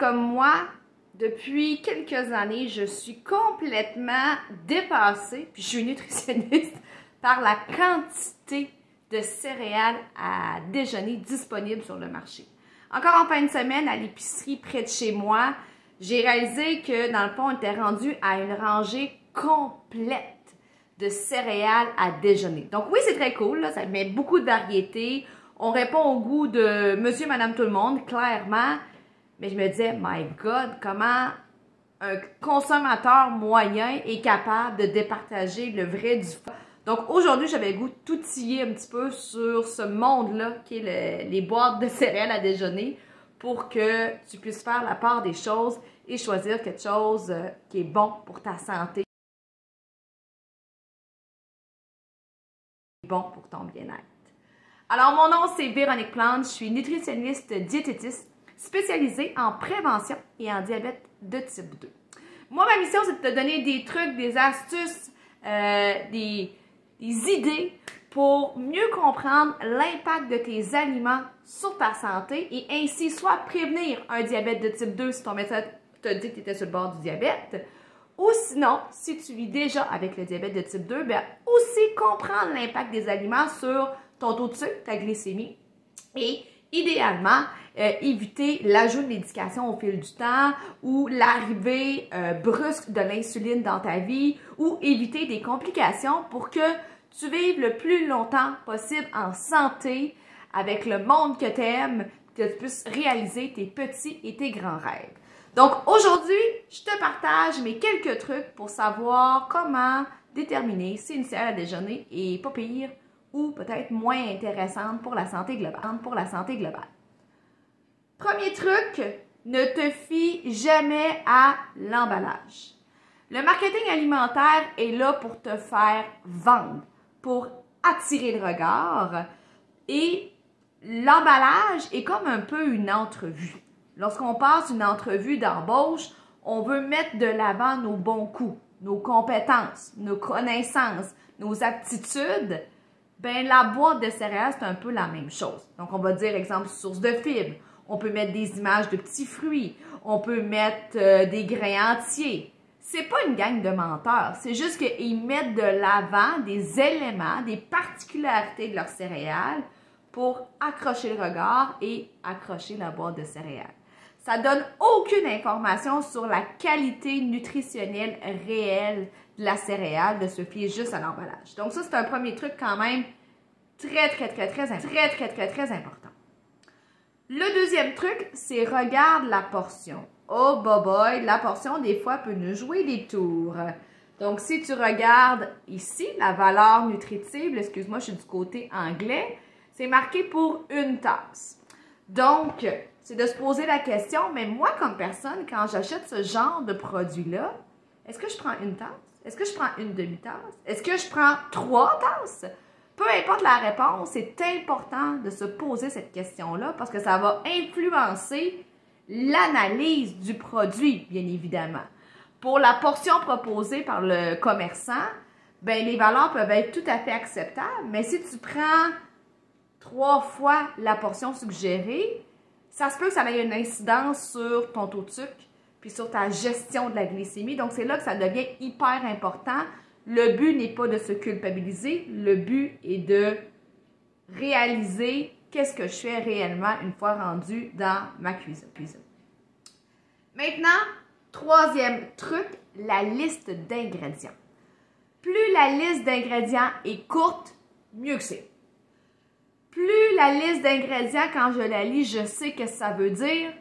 comme moi, depuis quelques années, je suis complètement dépassée, puis je suis nutritionniste, par la quantité de céréales à déjeuner disponibles sur le marché. Encore en fin de semaine, à l'épicerie près de chez moi, j'ai réalisé que dans le fond, on était rendu à une rangée complète de céréales à déjeuner. Donc oui, c'est très cool, là, ça met beaucoup de variétés. On répond au goût de monsieur, madame, tout le monde, clairement. Mais je me disais, my God, comment un consommateur moyen est capable de départager le vrai du faux. Donc aujourd'hui, j'avais le goût de tout tiller un petit peu sur ce monde-là qui est les boîtes de céréales à déjeuner pour que tu puisses faire la part des choses et choisir quelque chose qui est bon pour ta santé, bon pour ton bien-être. Alors, mon nom, c'est Véronique Plante, je suis nutritionniste diététiste spécialisée en prévention et en diabète de type 2. Moi, ma mission, c'est de te donner des trucs, des astuces, des idées pour mieux comprendre l'impact de tes aliments sur ta santé et ainsi soit prévenir un diabète de type 2 si ton médecin te dit que tu étais sur le bord du diabète, ou sinon, si tu vis déjà avec le diabète de type 2, bien aussi comprendre l'impact des aliments sur ton taux de sucre, ta glycémie et idéalement, éviter l'ajout de médication au fil du temps ou l'arrivée brusque de l'insuline dans ta vie ou éviter des complications pour que tu vives le plus longtemps possible en santé avec le monde que tu aimes, que tu puisses réaliser tes petits et tes grands rêves. Donc aujourd'hui, je te partage mes quelques trucs pour savoir comment déterminer si une céréale à déjeuner est pas pire ou peut-être moins intéressante pour la santé globale. Premier truc, ne te fie jamais à l'emballage. Le marketing alimentaire est là pour te faire vendre, pour attirer le regard et l'emballage est comme un peu une entrevue. Lorsqu'on passe une entrevue d'embauche, on veut mettre de l'avant nos bons coups, nos compétences, nos connaissances, nos aptitudes. Ben, la boîte de céréales, c'est un peu la même chose. Donc, on va dire, exemple, source de fibres. On peut mettre des images de petits fruits. On peut mettre des grains entiers. C'est pas une gang de menteurs. C'est juste qu'ils mettent de l'avant des éléments, des particularités de leurs céréales pour accrocher le regard et accrocher la boîte de céréales. Ça donne aucune information sur la qualité nutritionnelle réelle de la céréale, de se fier juste à l'emballage. Donc ça, c'est un premier truc quand même très important. Le deuxième truc, c'est regarde la portion. Oh boy, la portion des fois peut nous jouer des tours. Donc si tu regardes ici, la valeur nutritive, excuse-moi, je suis du côté anglais, c'est marqué pour une tasse. Donc, c'est de se poser la question, mais moi comme personne, quand j'achète ce genre de produit-là, est-ce que je prends une tasse? Est-ce que je prends une demi-tasse? Est-ce que je prends 3 tasses? Peu importe la réponse, c'est important de se poser cette question-là parce que ça va influencer l'analyse du produit, bien évidemment. Pour la portion proposée par le commerçant, ben, les valeurs peuvent être tout à fait acceptables, mais si tu prends 3 fois la portion suggérée, ça se peut que ça ait une incidence sur ton taux de sucre puis sur ta gestion de la glycémie. Donc, c'est là que ça devient hyper important. Le but n'est pas de se culpabiliser. Le but est de réaliser qu'est-ce que je fais réellement une fois rendu dans ma cuisine. Maintenant, troisième truc, la liste d'ingrédients. Plus la liste d'ingrédients est courte, mieux que c'est. Plus la liste d'ingrédients, quand je la lis, je sais ce que ça veut dire,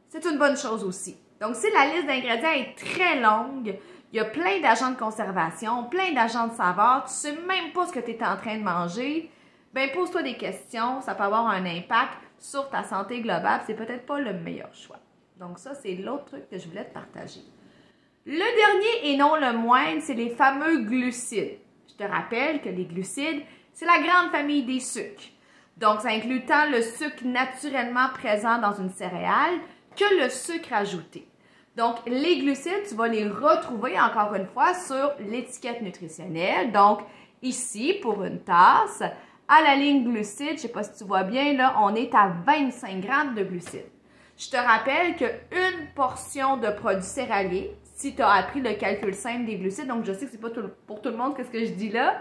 c'est une bonne chose aussi. Donc, si la liste d'ingrédients est très longue, il y a plein d'agents de conservation, plein d'agents de saveur, tu ne sais même pas ce que tu es en train de manger, bien, pose-toi des questions, ça peut avoir un impact sur ta santé globale, c'est peut-être pas le meilleur choix. Donc, ça, c'est l'autre truc que je voulais te partager. Le dernier et non le moindre, c'est les fameux glucides. Je te rappelle que les glucides, c'est la grande famille des sucres. Donc, ça inclut tant le sucre naturellement présent dans une céréale que le sucre ajouté. Donc, les glucides, tu vas les retrouver encore une fois sur l'étiquette nutritionnelle. Donc, ici, pour une tasse, à la ligne glucides, je ne sais pas si tu vois bien, là, on est à 25 grammes de glucides. Je te rappelle qu'une portion de produits céréaliers, si tu as appris le calcul simple des glucides, donc je sais que c'est pas pour tout le monde ce que je dis là,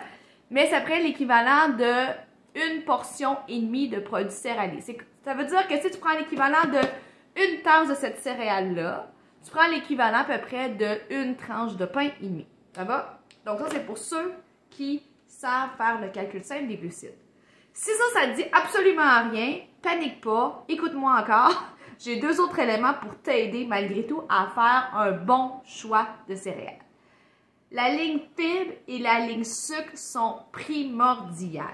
mais c'est après l'équivalent de une portion et demie de produits céréaliers. Ça veut dire que si tu prends l'équivalent de une tasse de cette céréale-là, tu prends l'équivalent à peu près de une tranche de pain et demi. Ça va? Donc ça, c'est pour ceux qui savent faire le calcul simple des glucides. Si ça ne te dit absolument rien, panique pas, écoute-moi encore. J'ai 2 autres éléments pour t'aider malgré tout à faire un bon choix de céréales. La ligne fibre et la ligne sucre sont primordiales.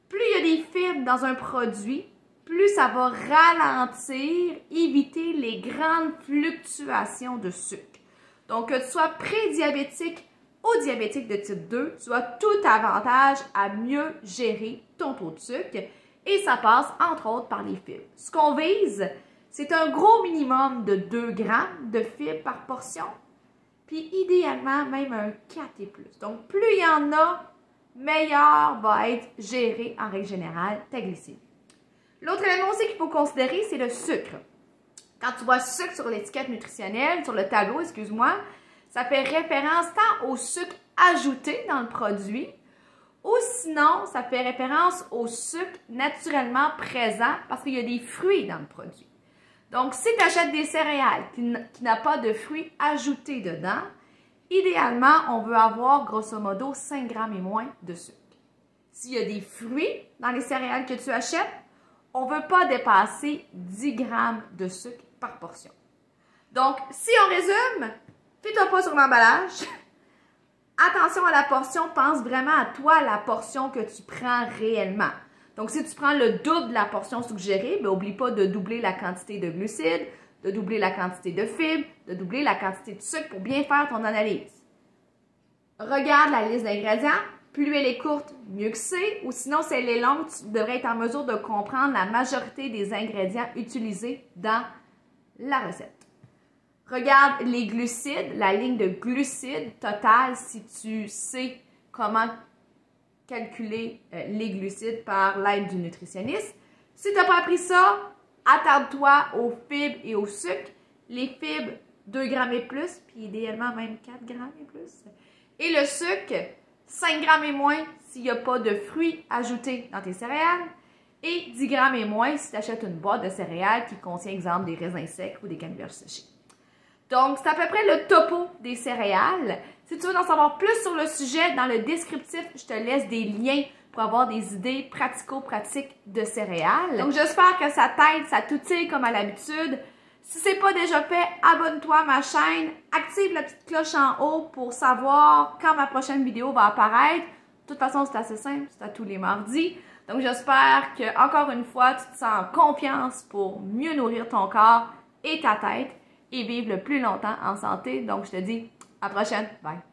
Plus il y a des fibres dans un produit, plus ça va ralentir, éviter les grandes fluctuations de sucre. Donc, que tu sois prédiabétique ou diabétique de type 2, tu as tout avantage à mieux gérer ton taux de sucre et ça passe entre autres par les fibres. Ce qu'on vise, c'est un gros minimum de 2 grammes de fibres par portion, puis idéalement même un 4 et plus. Donc, plus il y en a, meilleur va être géré en règle générale ta glycémie. L'autre élément aussi qu'il faut considérer, c'est le sucre. Quand tu vois sucre sur l'étiquette nutritionnelle, sur le tableau, excuse-moi, ça fait référence tant au sucre ajouté dans le produit, ou sinon, ça fait référence au sucre naturellement présent parce qu'il y a des fruits dans le produit. Donc, si tu achètes des céréales qui n'ont pas de fruits ajoutés dedans, idéalement, on veut avoir grosso modo 5 grammes et moins de sucre. S'il y a des fruits dans les céréales que tu achètes, on ne veut pas dépasser 10 grammes de sucre par portion. Donc, si on résume, fie-toi pas sur l'emballage. Attention à la portion, pense vraiment à toi, la portion que tu prends réellement. Donc, si tu prends le double de la portion suggérée, n'oublie pas de doubler la quantité de glucides, de doubler la quantité de fibres, de doubler la quantité de sucre pour bien faire ton analyse. Regarde la liste d'ingrédients. Plus elle est courte, mieux que c'est. Ou sinon, si elle est longue, tu devrais être en mesure de comprendre la majorité des ingrédients utilisés dans la recette. Regarde les glucides, la ligne de glucides totale si tu sais comment calculer les glucides par l'aide du nutritionniste. Si tu n'as pas appris ça, attarde-toi aux fibres et au sucre. Les fibres, 2 grammes et plus, puis idéalement même 4 grammes et plus. Et le sucre, 5 grammes et moins s'il n'y a pas de fruits ajoutés dans tes céréales. Et 10 grammes et moins si tu achètes une boîte de céréales qui contient, exemple, des raisins secs ou des canneberges séchées. Donc, c'est à peu près le topo des céréales. Si tu veux en savoir plus sur le sujet, dans le descriptif, je te laisse des liens pour avoir des idées pratico-pratiques de céréales. Donc, j'espère que ça t'aide, ça t'outille comme à l'habitude. Si ce n'est pas déjà fait, abonne-toi à ma chaîne, active la petite cloche en haut pour savoir quand ma prochaine vidéo va apparaître. De toute façon, c'est assez simple, c'est à tous les mardis. Donc, j'espère que, encore une fois, tu te sens en confiance pour mieux nourrir ton corps et ta tête et vivre le plus longtemps en santé. Donc, je te dis à la prochaine. Bye!